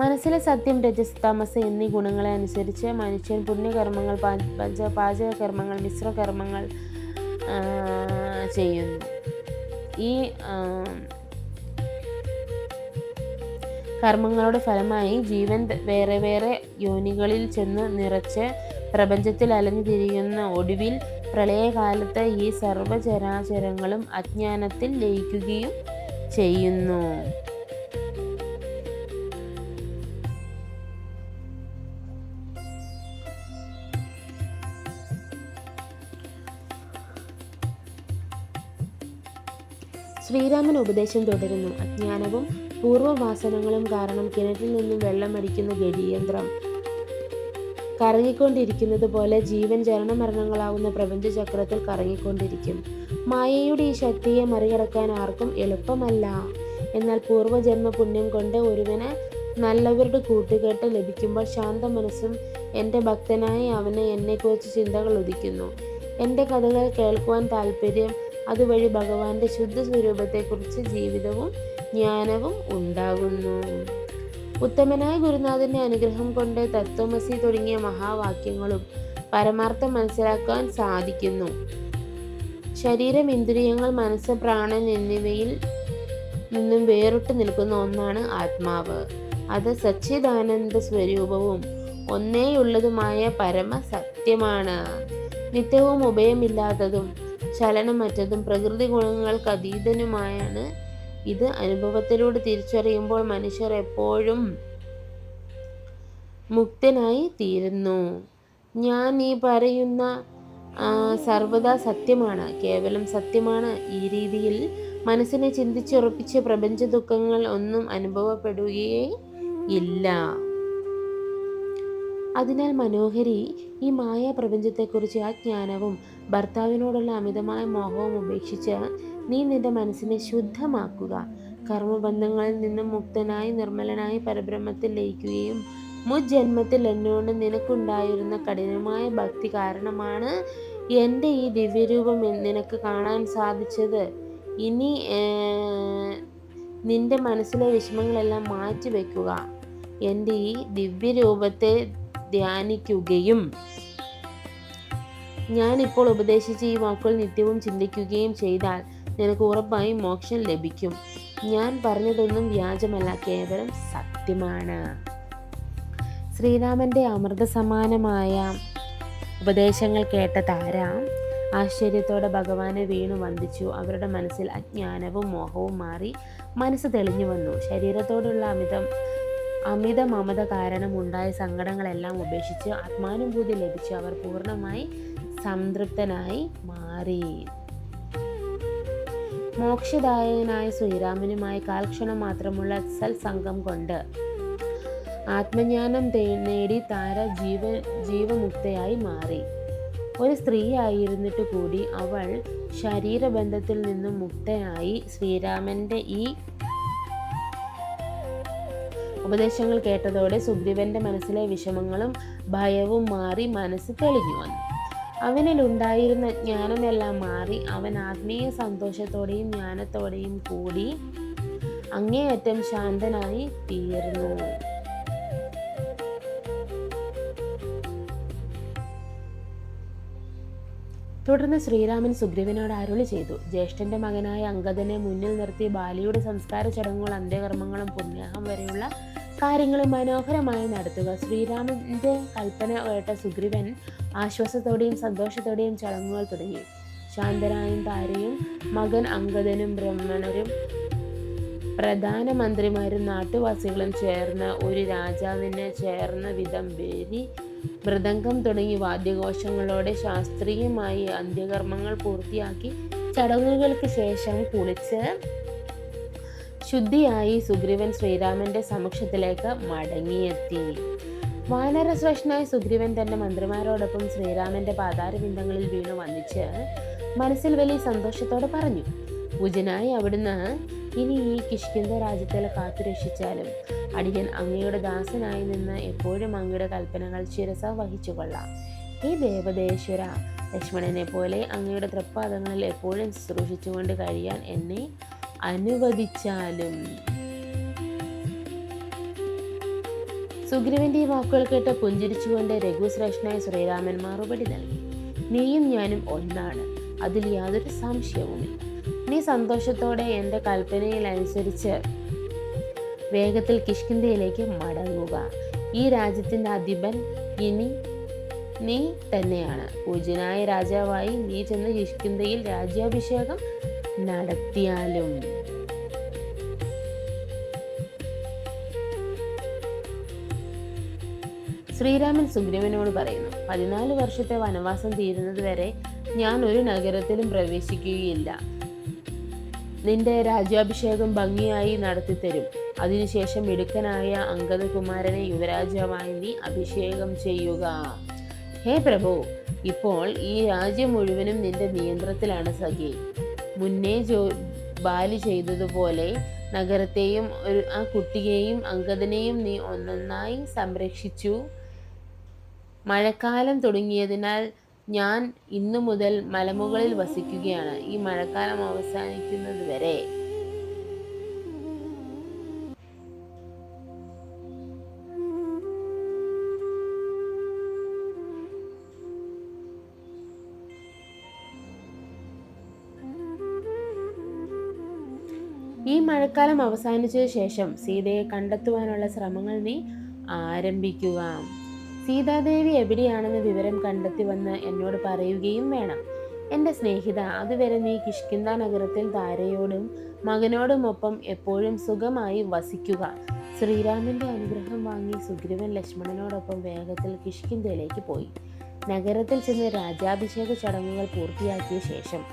മനസ്സിലെ സത്യം, രജസ്, തമസ് എന്നീ ഗുണങ്ങളെ അനുസരിച്ച് മനുഷ്യൻ പുണ്യകർമ്മങ്ങൾ, പാചകകർമ്മങ്ങൾ, മിശ്രകർമ്മങ്ങൾ ചെയ്യുന്നു. ഈ കർമ്മങ്ങളുടെ ഫലമായി ജീവൻ വേറെ വേറെ യോനികളിൽ ചെന്ന് നിറച്ച് പ്രപഞ്ചത്തിൽ അലഞ്ഞു തിരിയുന്ന ഒടുവിൽ പ്രളയകാലത്ത് ഈ സർവചരാചരങ്ങളും അജ്ഞാനത്തിൽ ലയിക്കുകയും ചെയ്യുന്നു. ശ്രീരാമൻ ഉപദേശം തുടരുന്നു. അജ്ഞാനവും പൂർവ്വവാസനകളും കാരണം കിണറ്റിൽ നിന്നും വെള്ളമടിക്കുന്ന ഗജയന്ത്രം കറങ്ങിക്കൊണ്ടിരിക്കുന്നത് പോലെ ജീവൻ ജനനമരണങ്ങളാവുന്ന പ്രപഞ്ചചക്രത്തിൽ കറങ്ങിക്കൊണ്ടിരിക്കും. മായയുടെ ഈ ശക്തിയെ മറികടക്കാൻ ആർക്കും എളുപ്പമല്ല. എന്നാൽ പൂർവ്വജന്മ പുണ്യം കൊണ്ട് ഒരുവന് നല്ലവരുടെ കൂട്ടുകെട്ട് ലഭിക്കുമ്പോൾ ശാന്ത മനസ്സും എൻ്റെ ഭക്തനായ അവന് എന്നെക്കുറിച്ച് ചിന്തകൾ ഉദിക്കുന്നു. എൻ്റെ കഥകൾ കേൾക്കുവാൻ താല്പര്യം, അതുവഴി ഭഗവാന്റെ ശുദ്ധ സ്വരൂപത്തെക്കുറിച്ച് ജീവിതവും ജ്ഞാനവും ഉണ്ടാകുന്നു. ഉത്തമനായ ഗുരുനാഥന്റെ അനുഗ്രഹം കൊണ്ട് തത്വമസി തുടങ്ങിയ മഹാവാക്യങ്ങളും പരമാർത്ഥം മനസ്സിലാക്കാൻ സാധിക്കുന്നു. ശരീരം, ഇന്ദ്രിയങ്ങൾ, മനസ്സ്, പ്രാണൻ എന്നിവയിൽ നിന്നും വേറിട്ട് നിൽക്കുന്ന ഒന്നാണ് ആത്മാവ്. അത് സച്ചിദാനന്ദ സ്വരൂപവും ഒന്നേയുള്ളതുമായ പരമസത്യമാണ്. നിത്യവും ഉഭയമില്ലാത്തതും ചലനമറ്റതും പ്രകൃതി ഗുണങ്ങൾക്ക് അതീതനുമായാണ് ഇത്. അനുഭവത്തിലൂടെ തിരിച്ചറിയുമ്പോൾ മനുഷ്യർ എപ്പോഴും മുക്തനായി തീരുന്നു. ഞാൻ ഈ പറയുന്ന സർവദാ സത്യമാണ്, കേവലം സത്യമാണ്. ഈ രീതിയിൽ മനസ്സിനെ ചിന്തിച്ചുറപ്പിച്ച് പ്രപഞ്ച ദുഃഖങ്ങൾ ഒന്നും അനുഭവപ്പെടുകയേ ഇല്ല. അതിനാൽ മനോഹരി, ഈ മായ പ്രപഞ്ചത്തെക്കുറിച്ച് ആ ജ്ഞാനവും ഭർത്താവിനോടുള്ള അമിതമായ മോഹവും ഉപേക്ഷിച്ച് നീ നിന്റെ മനസ്സിനെ ശുദ്ധമാക്കുക. കർമ്മബന്ധങ്ങളിൽ നിന്നും മുക്തനായി നിർമ്മലനായി പരബ്രഹ്മത്തിൽ ലയിക്കുകയും മുജ്ജന്മത്തിൽ എന്നോട് നിനക്കുണ്ടായിരുന്ന കഠിനമായ ഭക്തി കാരണമാണ് എൻ്റെ ഈ ദിവ്യരൂപം നിനക്ക് കാണാൻ സാധിച്ചത്. ഇനി നിന്റെ മനസ്സിലെ വിഷമങ്ങളെല്ലാം മാറ്റി വയ്ക്കുക. എൻ്റെ ഈ ദിവ്യരൂപത്തെ ധ്യാനിക്കുകയും ഞാനിപ്പോൾ ഉപദേശിച്ച ഈ വാക്കുകൾ നിത്യവും ചിന്തിക്കുകയും ചെയ്താൽ നിനക്ക് ഉറപ്പായും മോക്ഷം ലഭിക്കും. ഞാൻ പറഞ്ഞതൊന്നും വ്യാജമല്ല, കേവലം സത്യമാണ്. ശ്രീരാമന്റെ അമൃതസമാനമായ ഉപദേശങ്ങൾ കേട്ട താര ആശ്ചര്യത്തോടെ ഭഗവാനെ വീണു വന്ദിച്ചു. അവരുടെ മനസ്സിൽ അജ്ഞാനവും മോഹവും മാറി മനസ്സ് തെളിഞ്ഞു വന്നു. ശരീരത്തോടുള്ള അമിത മമത കാരണം ഉണ്ടായ സങ്കടങ്ങളെല്ലാം ഉപേക്ഷിച്ച് ആത്മാനുഭൂതി ലഭിച്ച് അവർ പൂർണ്ണമായി സംതൃപ്തനായി മാറി. മോക്ഷദായകനായ ശ്രീരാമനുമായി കാൽക്ഷണം മാത്രമുള്ള സത്സംഗം കൊണ്ട് ആത്മജ്ഞാനം നേടി താര ജീവമുക്തയായി മാറി. ഒരു സ്ത്രീയായിരുന്നിട്ട് കൂടി അവൾ ശരീരബന്ധത്തിൽ നിന്നും മുക്തയായി. ശ്രീരാമന്റെ ഈ ഉപദേശങ്ങൾ കേട്ടതോടെ സുഗ്രീവന്റെ മനസ്സിലെ വിഷമങ്ങളും ഭയവും മാറി മനസ്സ് തെളിഞ്ഞു വന്നു. അവനിൽ ഉണ്ടായിരുന്ന ജ്ഞാനമെല്ലാം മാറി അവൻ ആത്മീയ സന്തോഷത്തോടെയും ജ്ഞാനത്തോടെയും കൂടി അങ്ങേയറ്റം ശാന്തനായി തീർന്നു. തുടർന്ന് ശ്രീരാമൻ സുഗ്രീവനോട് അരുളി ചെയ്തു. ജ്യേഷ്ഠന്റെ മകനായ അംഗദനെ മുന്നിൽ നിർത്തി ബാലിയുടെ സംസ്കാര ചടങ്ങുകൾ, അന്ത്യകർമ്മങ്ങളും പുണ്യാഹം വരെയുള്ള കാര്യങ്ങളും മനോഹരമായി നടത്തുക. ശ്രീരാമന്റെ കൽപ്പന കേട്ട സുഗ്രീവൻ ആശ്വാസത്തോടെയും സന്തോഷത്തോടെയും ചടങ്ങുകൾ തുടങ്ങി. ശാന്തനായും താരയും മകൻ അംഗദനും ബ്രാഹ്മണരും പ്രധാനമന്ത്രിമാരും നാട്ടുവാസികളും ചേർന്ന് ഒരു രാജാവിന് ചേർന്ന വിധം ബേരി, മൃദംഗം തുടങ്ങി വാദ്യഘോഷങ്ങളോടെ ശാസ്ത്രീയമായി അന്ത്യകർമ്മങ്ങൾ പൂർത്തിയാക്കി ചടങ്ങുകൾക്ക് ശേഷം കുളിച്ച് ശുദ്ധിയായി സുഗ്രീവൻ ശ്രീരാമന്റെ സമക്ഷത്തിലേക്ക് മടങ്ങിയെത്തി. വാനരശ്രേഷ്ഠനായ സുഗ്രീവൻ തന്റെ മന്ത്രിമാരോടൊപ്പം ശ്രീരാമന്റെ പാതാരബിന്ദങ്ങളിൽ വീണു വന്ദിച്ച് മനസ്സിൽ വലിയ സന്തോഷത്തോടെ പറഞ്ഞു: പൂജനായി അവിടുന്ന് ഇനി ഈ കിഷ്കിന്ധ രാജ്യത്തിൽ കാത്തുരക്ഷിച്ചാലും അടിയൻ അങ്ങയുടെ ദാസനായി നിന്ന് എപ്പോഴും അങ്ങയുടെ കൽപ്പനകൾ ശിരസ വഹിച്ചുകൊള്ളാം. ഈ ദേവദേശ്വര, ലക്ഷ്മണനെ പോലെ അങ്ങയുടെ തൃപ്പാദങ്ങളിൽ എപ്പോഴും ശുശ്രൂഷിച്ചുകൊണ്ട് കഴിയാൻ എന്നെ അനുവദിച്ചാലും. സുഗ്രീവന്റെ ഈ വാക്കുകൾ കേട്ട് പുഞ്ചിരിച്ചുകൊണ്ട് രഘുശ്രേഷ്ഠനായ ശ്രീരാമൻ മറുപടി നൽകി: നീയും ഞാനും ഒന്നാണ്, അതിൽ യാതൊരു സംശയവുമില്ല. നീ സന്തോഷത്തോടെ എൻ്റെ കൽപ്പനയിലനുസരിച്ച് വേഗത്തിൽ കിഷ്കിന്ധയിലേക്ക് മടങ്ങുക. ഈ രാജ്യത്തിൻ്റെ അധിപൻ ഇനി നീ തന്നെയാണ്. പൂജ്യനായ രാജാവായി നീ ചെന്ന് കിഷ്കിന്ധയിൽ രാജ്യാഭിഷേകം നടത്തിയാലും. ശ്രീരാമൻ സുഗ്രീവനോട് പറയുന്നു: 14 വർഷത്തെ വനവാസം തീരുന്നത് വരെ ഞാൻ ഒരു നഗരത്തിലും പ്രവേശിക്കുകയില്ല. നിന്റെ രാജ്യാഭിഷേകം ഭംഗിയായി നടത്തിത്തരും. അതിനുശേഷം മിടുക്കനായ അംഗദകുമാരനെ യുവരാജാവായി നീ അഭിഷേകം ചെയ്യുക. ഹേ പ്രഭു, ഇപ്പോൾ ഈ രാജ്യം മുഴുവനും നിന്റെ നിയന്ത്രണത്തിലാണ് സഖി. മുന്നേ ബാലി ചെയ്തതുപോലെ നഗരത്തെയും ആ കുട്ടിയെയും അംഗദനെയും നീ ഒന്നൊന്നായി സംരക്ഷിച്ചു. മഴക്കാലം തുടങ്ങിയതിനാൽ ഞാൻ ഇന്നു മുതൽ മലമുകളിൽ വസിക്കുകയാണ്, ഈ മഴക്കാലം അവസാനിക്കുന്നത് വരെ. ഈ മഴക്കാലം അവസാനിച്ച ശേഷം സീതയെ കണ്ടെത്തുവാനുള്ള ശ്രമങ്ങൾ നീ ആരംഭിക്കുക. സീതാദേവി എവിടെയാണെന്ന് വിവരം കണ്ടെത്തി വന്ന് എന്നോട് പറയുകയും വേണം. എൻ്റെ സ്നേഹിത, അതുവരെ നീ കിഷ്കിന്ധ നഗരത്തിൽ താരയോടും മകനോടുമൊപ്പം എപ്പോഴും സുഖമായി വസിക്കുക. ശ്രീരാമന്റെ അനുഗ്രഹം വാങ്ങി സുഗ്രീവൻ ലക്ഷ്മണനോടൊപ്പം വേഗത്തിൽ കിഷ്കിന്ധയിലേക്ക് പോയി. നഗരത്തിൽ ചെന്ന് രാജ്യാഭിഷേക ചടങ്ങുകൾ പൂർത്തിയാക്കിയ ശേഷം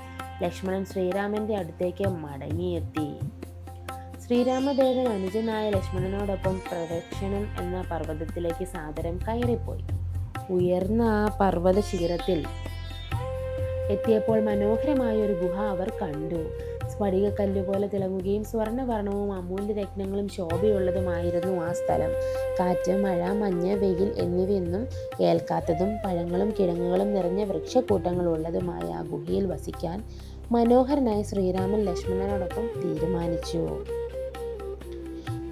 ലക്ഷ്മണൻ ശ്രീരാമന്റെ അടുത്തേക്ക് മടങ്ങിയെത്തി. ശ്രീരാമദേവൻ അനുജനായ ലക്ഷ്മണനോടൊപ്പം പ്രദക്ഷിണം എന്ന പർവ്വതത്തിലേക്ക് സാദരം കയറിപ്പോയി. ഉയർന്ന ആ പർവ്വത ശിഖരത്തിൽ എത്തിയപ്പോൾ മനോഹരമായ ഒരു ഗുഹ അവർ കണ്ടു. സ്ഫടികക്കല്ലുപോലെ തിളങ്ങുകയും സ്വർണ്ണവർണ്ണവും അമൂല്യ രത്നങ്ങളും ശോഭയുള്ളതുമായിരുന്നു ആ സ്ഥലം. കാറ്റ്, മഴ, മഞ്ഞ്, വെയിൽ എന്നിവയൊന്നും ഏൽക്കാത്തതും പഴങ്ങളും കിഴങ്ങുകളും നിറഞ്ഞ വൃക്ഷക്കൂട്ടങ്ങളുള്ളതുമായ ആ ഗുഹയിൽ വസിക്കാൻ മനോഹരനായ ശ്രീരാമൻ ലക്ഷ്മണനോടൊപ്പം തീരുമാനിച്ചു.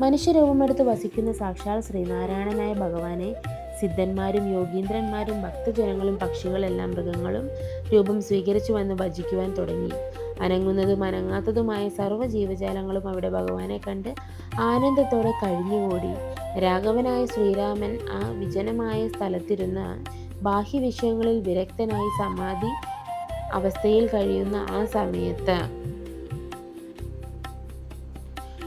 മനുഷ്യരൂപമെടുത്ത് വസിക്കുന്ന സാക്ഷാൽ ശ്രീനാരായണനായ ഭഗവാനെ സിദ്ധന്മാരും യോഗീന്ദ്രന്മാരും ഭക്തജനങ്ങളും പക്ഷികളെല്ലാം മൃഗങ്ങളും രൂപം സ്വീകരിച്ചു വന്ന് ഭജിക്കുവാൻ തുടങ്ങി. അനങ്ങുന്നതും അനങ്ങാത്തതുമായ സർവ്വ ജീവജാലങ്ങളും അവിടെ ഭഗവാനെ കണ്ട് ആനന്ദത്തോടെ കഴിഞ്ഞുകൂടി. രാഘവനായ ശ്രീരാമൻ ആ വിജനമായ സ്ഥലത്തിരുന്ന ബാഹ്യവിഷയങ്ങളിൽ വിരക്തനായി സമാധി അവസ്ഥയിൽ കഴിയുന്ന ആ സമയത്ത്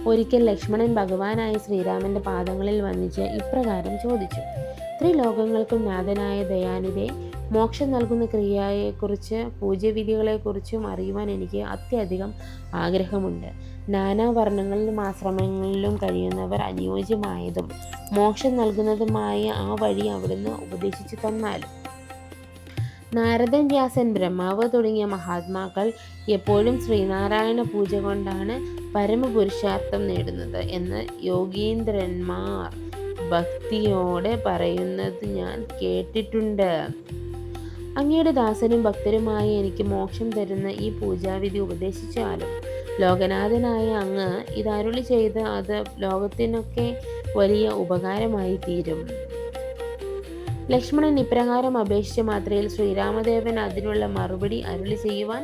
ഒരിക്കൽ ലക്ഷ്മണൻ ഭഗവാനായ ശ്രീരാമന്റെ പാദങ്ങളിൽ വന്നിച്ച് ഇപ്രകാരം ചോദിച്ചു: ത്രിലോകങ്ങൾക്കും നാഥനായ ദയാനിധേ, മോക്ഷം നൽകുന്ന ക്രിയയെക്കുറിച്ച് പൂജ്യവിധികളെക്കുറിച്ചും അറിയുവാൻ എനിക്ക് അത്യധികം ആഗ്രഹമുണ്ട്. നാനാവർണ്ണങ്ങളിലും ആശ്രമങ്ങളിലും കഴിയുന്നവർ അനുയോജ്യമായതും മോക്ഷം നൽകുന്നതുമായ ആ വഴി അവിടുന്ന് ഉപദേശിച്ചു തന്നാലും. നാരദൻ, വ്യാസൻ, ബ്രഹ്മാവ് തുടങ്ങിയ മഹാത്മാക്കൾ എപ്പോഴും ശ്രീനാരായണ പൂജ കൊണ്ടാണ് പരമപുരുഷാർത്ഥം നേടുന്നത് എന്ന് യോഗീന്ദ്രന്മാർ ഭക്തിയോടെ പറയുന്നത് ഞാൻ കേട്ടിട്ടുണ്ട്. അങ്ങയുടെ ദാസനും ഭക്തരുമായി എനിക്ക് മോക്ഷം തരുന്ന ഈ പൂജാവിധി ഉപദേശിച്ചാലും ലോകനാഥനായ അങ്ങ് ഇതരുളി ചെയ്ത് അത് ലോകത്തിനൊക്കെ വലിയ ഉപകാരമായി തീരും. ലക്ഷ്മണൻ ഇപ്രകാരം അപേക്ഷിച്ച മാത്രയിൽ ശ്രീരാമദേവൻ അതിനുള്ള മറുപടി അരുളി ചെയ്യുവാൻ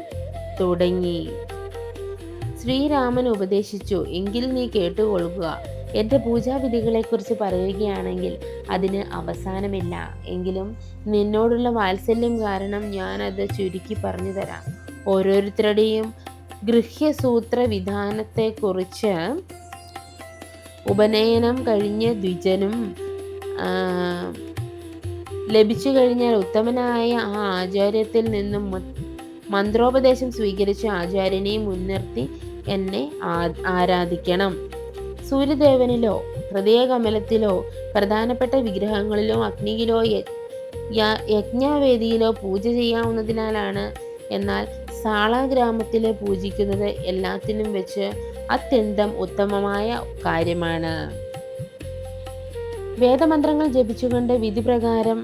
തുടങ്ങി. ശ്രീരാമൻ ഉപദേശിച്ചു: എങ്കിൽ നീ കേട്ടുകൊള്ളുക. എൻ്റെ പൂജാവിധികളെക്കുറിച്ച് പറയുകയാണെങ്കിൽ അതിന് അവസാനമില്ല. എങ്കിലും നിന്നോടുള്ള വാത്സല്യം കാരണം ഞാനത് ചുരുക്കി പറഞ്ഞു തരാം. ഓരോരുത്തരുടെയും ഗൃഹ്യസൂത്ര വിധാനത്തെക്കുറിച്ച് ഉപനയനം കഴിഞ്ഞ ദ്വിജനും ലഭിച്ചു കഴിഞ്ഞാൽ ഉത്തമനായ ആ ആചാര്യത്തിൽ നിന്നും മന്ത്രോപദേശം സ്വീകരിച്ച ആചാര്യനെ മുൻനിർത്തി എന്നെ ആരാധിക്കണം. സൂര്യദേവനിലോ ഹൃദയകമലത്തിലോ പ്രധാനപ്പെട്ട വിഗ്രഹങ്ങളിലോ അഗ്നിയിലോ യജ്ഞവേദിയിലോ പൂജ ചെയ്യാവുന്നതിനാലാണ്. എന്നാൽ സാളഗ്രാമത്തിലെ പൂജിക്കുന്നത് എല്ലാത്തിനും വെച്ച് അത്യന്തം ഉത്തമമായ കാര്യമാണ്. വേദമന്ത്രങ്ങൾ ജപിച്ചുകൊണ്ട് വിധിപ്രകാരം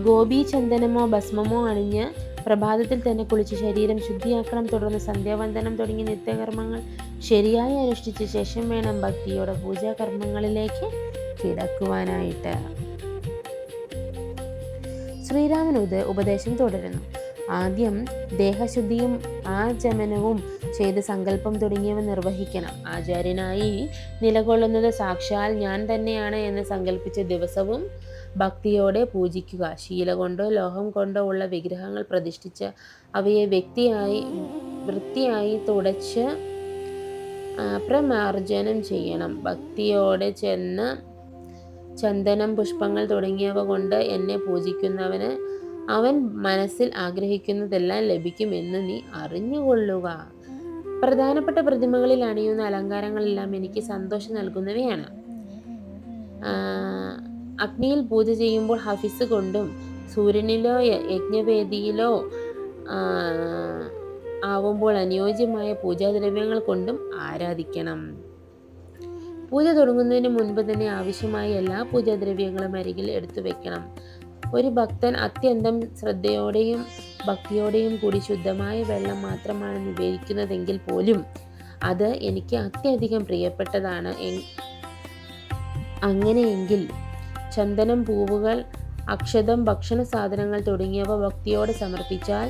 ഗോപീചന്ദനമോ ഭസ്മമോ അണിഞ്ഞ് പ്രഭാതത്തിൽ തന്നെ കുളിച്ച് ശരീരം ശുദ്ധിയാക്കണം. തുടർന്ന് സന്ധ്യാവന്ദനം തുടങ്ങിയ നിത്യകർമ്മങ്ങൾ ശരിയായി അനുഷ്ഠിച്ച ശേഷം വേണം ഭക്തിയോടെ പൂജാകർമ്മങ്ങളിലേക്ക് കിടക്കുവാനായിട്ട്. ശ്രീരാമൻ ഉപദേശം തുടരുന്നു. ആദ്യം ദേഹശുദ്ധിയും ആചമനവും ചെയ്ത് സങ്കല്പം തുടങ്ങിയവ നിർവഹിക്കണം. ആചാര്യനായി നിലകൊള്ളുന്നത് സാക്ഷാൽ ഞാൻ തന്നെയാണ് എന്ന് സങ്കല്പിച്ച ദിവസവും ഭക്തിയോടെ പൂജിക്കുക. ശീല കൊണ്ടോ ലോഹം കൊണ്ടോ ഉള്ള വിഗ്രഹങ്ങൾ പ്രതിഷ്ഠിച്ച് അവയെ വൃത്തിയായി തുടച്ച് പ്രമാർജനം ചെയ്യണം. ഭക്തിയോടെ ചെന്ന് ചന്ദനം, പുഷ്പങ്ങൾ തുടങ്ങിയവ കൊണ്ട് എന്നെ പൂജിക്കുന്നവന് അവൻ മനസ്സിൽ ആഗ്രഹിക്കുന്നതെല്ലാം ലഭിക്കുമെന്ന് നീ അറിഞ്ഞുകൊള്ളുക. പ്രധാനപ്പെട്ട പ്രതിമകളിൽ അണിയുന്ന അലങ്കാരങ്ങളെല്ലാം എനിക്ക് സന്തോഷം നൽകുന്നവയാണ്. അഗ്നിയിൽ പൂജ ചെയ്യുമ്പോൾ ഹവിസ് കൊണ്ടും സൂര്യനിലോ യജ്ഞവേദിയിലോ ആവുമ്പോൾ അനുയോജ്യമായ പൂജാദ്രവ്യങ്ങൾ കൊണ്ടും ആരാധിക്കണം. പൂജ തുടങ്ങുന്നതിന് മുൻപ് തന്നെ ആവശ്യമായ എല്ലാ പൂജാദ്രവ്യങ്ങളും അരികിൽ എടുത്തു വെക്കണം. ഒരു ഭക്തൻ അത്യന്തം ശ്രദ്ധയോടെയും ഭക്തിയോടെയും കൂടി ശുദ്ധമായ വെള്ളം മാത്രമാണ് നിവേദിക്കുന്നതെങ്കിൽ പോലും അത് എനിക്ക് അത്യധികം പ്രിയപ്പെട്ടതാണ്. അങ്ങനെയെങ്കിൽ ചന്ദനം, പൂവുകൾ, അക്ഷതം, ഭക്ഷണ സാധനങ്ങൾ തുടങ്ങിയവ ഭക്തിയോടെ സമർപ്പിച്ചാൽ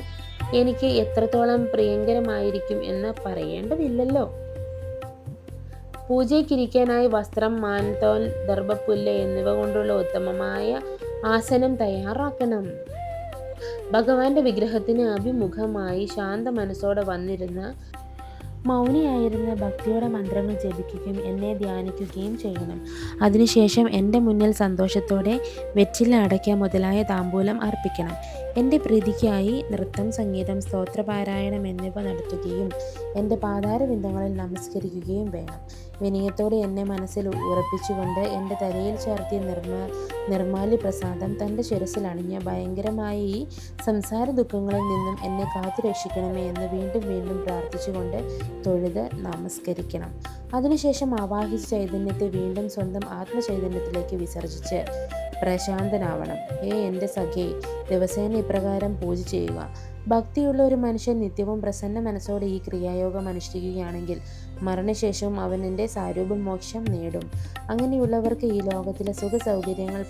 എനിക്ക് എത്രത്തോളം പ്രിയങ്കരമായിരിക്കും എന്ന് പറയേണ്ടതില്ലല്ലോ. പൂജയ്ക്കിരിക്കാനായി വസ്ത്രം, മാൻതോൽ, ദർഭപ്പുല്ല് എന്നിവ കൊണ്ടുള്ള ഉത്തമമായ ആസനം തയ്യാറാക്കണം. ഭഗവാന്റെ വിഗ്രഹത്തിന് അഭിമുഖമായി ശാന്ത മനസ്സോടെ വന്നിരുന്ന് മൗനിയായിരുന്ന ഭക്തിയോടെ മന്ത്രങ്ങൾ ജപിക്കുകയും എന്നെ ധ്യാനിക്കുകയും ചെയ്യണം. അതിനുശേഷം എൻ്റെ മുന്നിൽ സന്തോഷത്തോടെ വെറ്റില, അടയ്ക്ക മുതലായ താമ്പൂലം അർപ്പിക്കണം. എൻ്റെ പ്രീതിക്കായി നൃത്തം, സംഗീതം, സ്തോത്രപാരായണം എന്നിവ നടത്തുകയും എൻ്റെ പാതാരബിന്ദങ്ങളിൽ നമസ്കരിക്കുകയും വേണം. വിനയത്തോടെ എന്നെ മനസ്സിൽ ഉറപ്പിച്ചുകൊണ്ട് എൻ്റെ തലയിൽ ചാർത്തിയ നിർമാല്യ പ്രസാദം തൻ്റെ ശിരസിൽ അണിഞ്ഞ ഭയങ്കരമായ ഈ സംസാര ദുഃഖങ്ങളിൽ നിന്നും എന്നെ കാത്തുരക്ഷിക്കണമേ എന്ന് വീണ്ടും വീണ്ടും പ്രാർത്ഥിച്ചുകൊണ്ട് തൊഴുത് നമസ്കരിക്കണം. അതിനുശേഷം ആവാഹിച്ച ചൈതന്യത്തെ വീണ്ടും സ്വന്തം ആത്മചൈതന്യത്തിലേക്ക് വിസർജിച്ച് പ്രശാന്തനാവണം. എൻ്റെ സഖേ, ദിവസേന ഇപ്രകാരം പൂജ ചെയ്യുക. ഭക്തിയുള്ള ഒരു മനുഷ്യൻ നിത്യവും പ്രസന്ന മനസ്സോടെ ഈ ക്രിയായോഗം അനുഷ്ഠിക്കുകയാണെങ്കിൽ മരണശേഷവും അവനെൻ്റെ സാരൂപമോക്ഷം നേടും. അങ്ങനെയുള്ളവർക്ക് ഈ ലോകത്തിലെ സുഖ സൗകര്യങ്ങൾ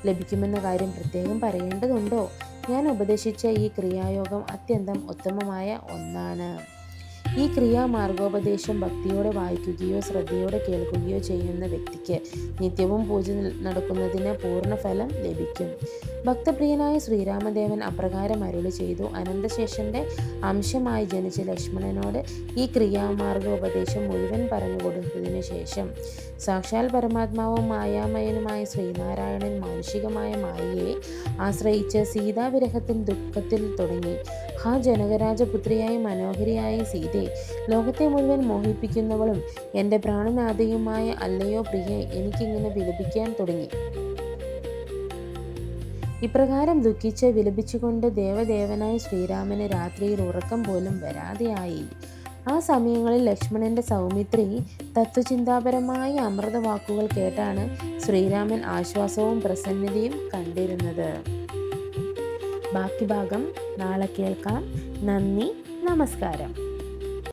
ലഭിക്കുമെന്ന കാര്യം പ്രത്യേകം പറയേണ്ടതുണ്ടോ? ഞാൻ ഉപദേശിച്ച ഈ ക്രിയായോഗം അത്യന്തം ഉത്തമമായ ഒന്നാണ്. ഈ ക്രിയാമാർഗോപദേശം ഭക്തിയോടെ വായിക്കുകയോ ശ്രദ്ധയോടെ കേൾക്കുകയോ ചെയ്യുന്ന വ്യക്തിക്ക് നിത്യവും പൂജ നടക്കുന്നതിന് പൂർണ്ണഫലം ലഭിക്കും. ഭക്തപ്രിയനായ ശ്രീരാമദേവൻ അപ്രകാരം അരുളി ചെയ്തു. അനന്തശേഷന്റെ അംശമായി ജനിച്ച ലക്ഷ്മണനോട് ഈ ക്രിയാമാർഗോപദേശം മുഴുവൻ പറഞ്ഞു കൊടുത്തതിനു ശേഷം സാക്ഷാൽ പരമാത്മാവും മായാമയനുമായ ശ്രീനാരായണൻ മാനുഷികമായ മായയെ ആശ്രയിച്ച് സീതാവിരഹത്തിൽ ദുഃഖത്തിൽ തുടങ്ങി. ഹാ ജനകരാജപുത്രിയായ മനോഹരിയായ സീതേ, ലോകത്തെ മുഴുവൻ മോഹിപ്പിക്കുന്നവളും എൻ്റെ പ്രാണനാഥയുമായ അല്ലയോ പ്രിയെ, എനിക്കിങ്ങനെ വിലപിക്കാൻ തുടങ്ങി. ഇപ്രകാരം ദുഃഖിച്ച് വിലപിച്ചുകൊണ്ട് ദേവദേവനായ ശ്രീരാമന് രാത്രിയിൽ ഉറക്കം പോലും വരാതെയായി. ആ സമയങ്ങളിൽ ലക്ഷ്മണന്റെ സൗമിത്രി തത്വചിന്താപരമായ അമൃതവാക്കുകൾ കേട്ടാണ് ശ്രീരാമൻ ആശ്വാസവും പ്രസന്നതയും കണ്ടിരുന്നത്. ബാക്കി ഭാഗം നാളെ കേൾക്കാം. നന്ദി, നമസ്കാരം.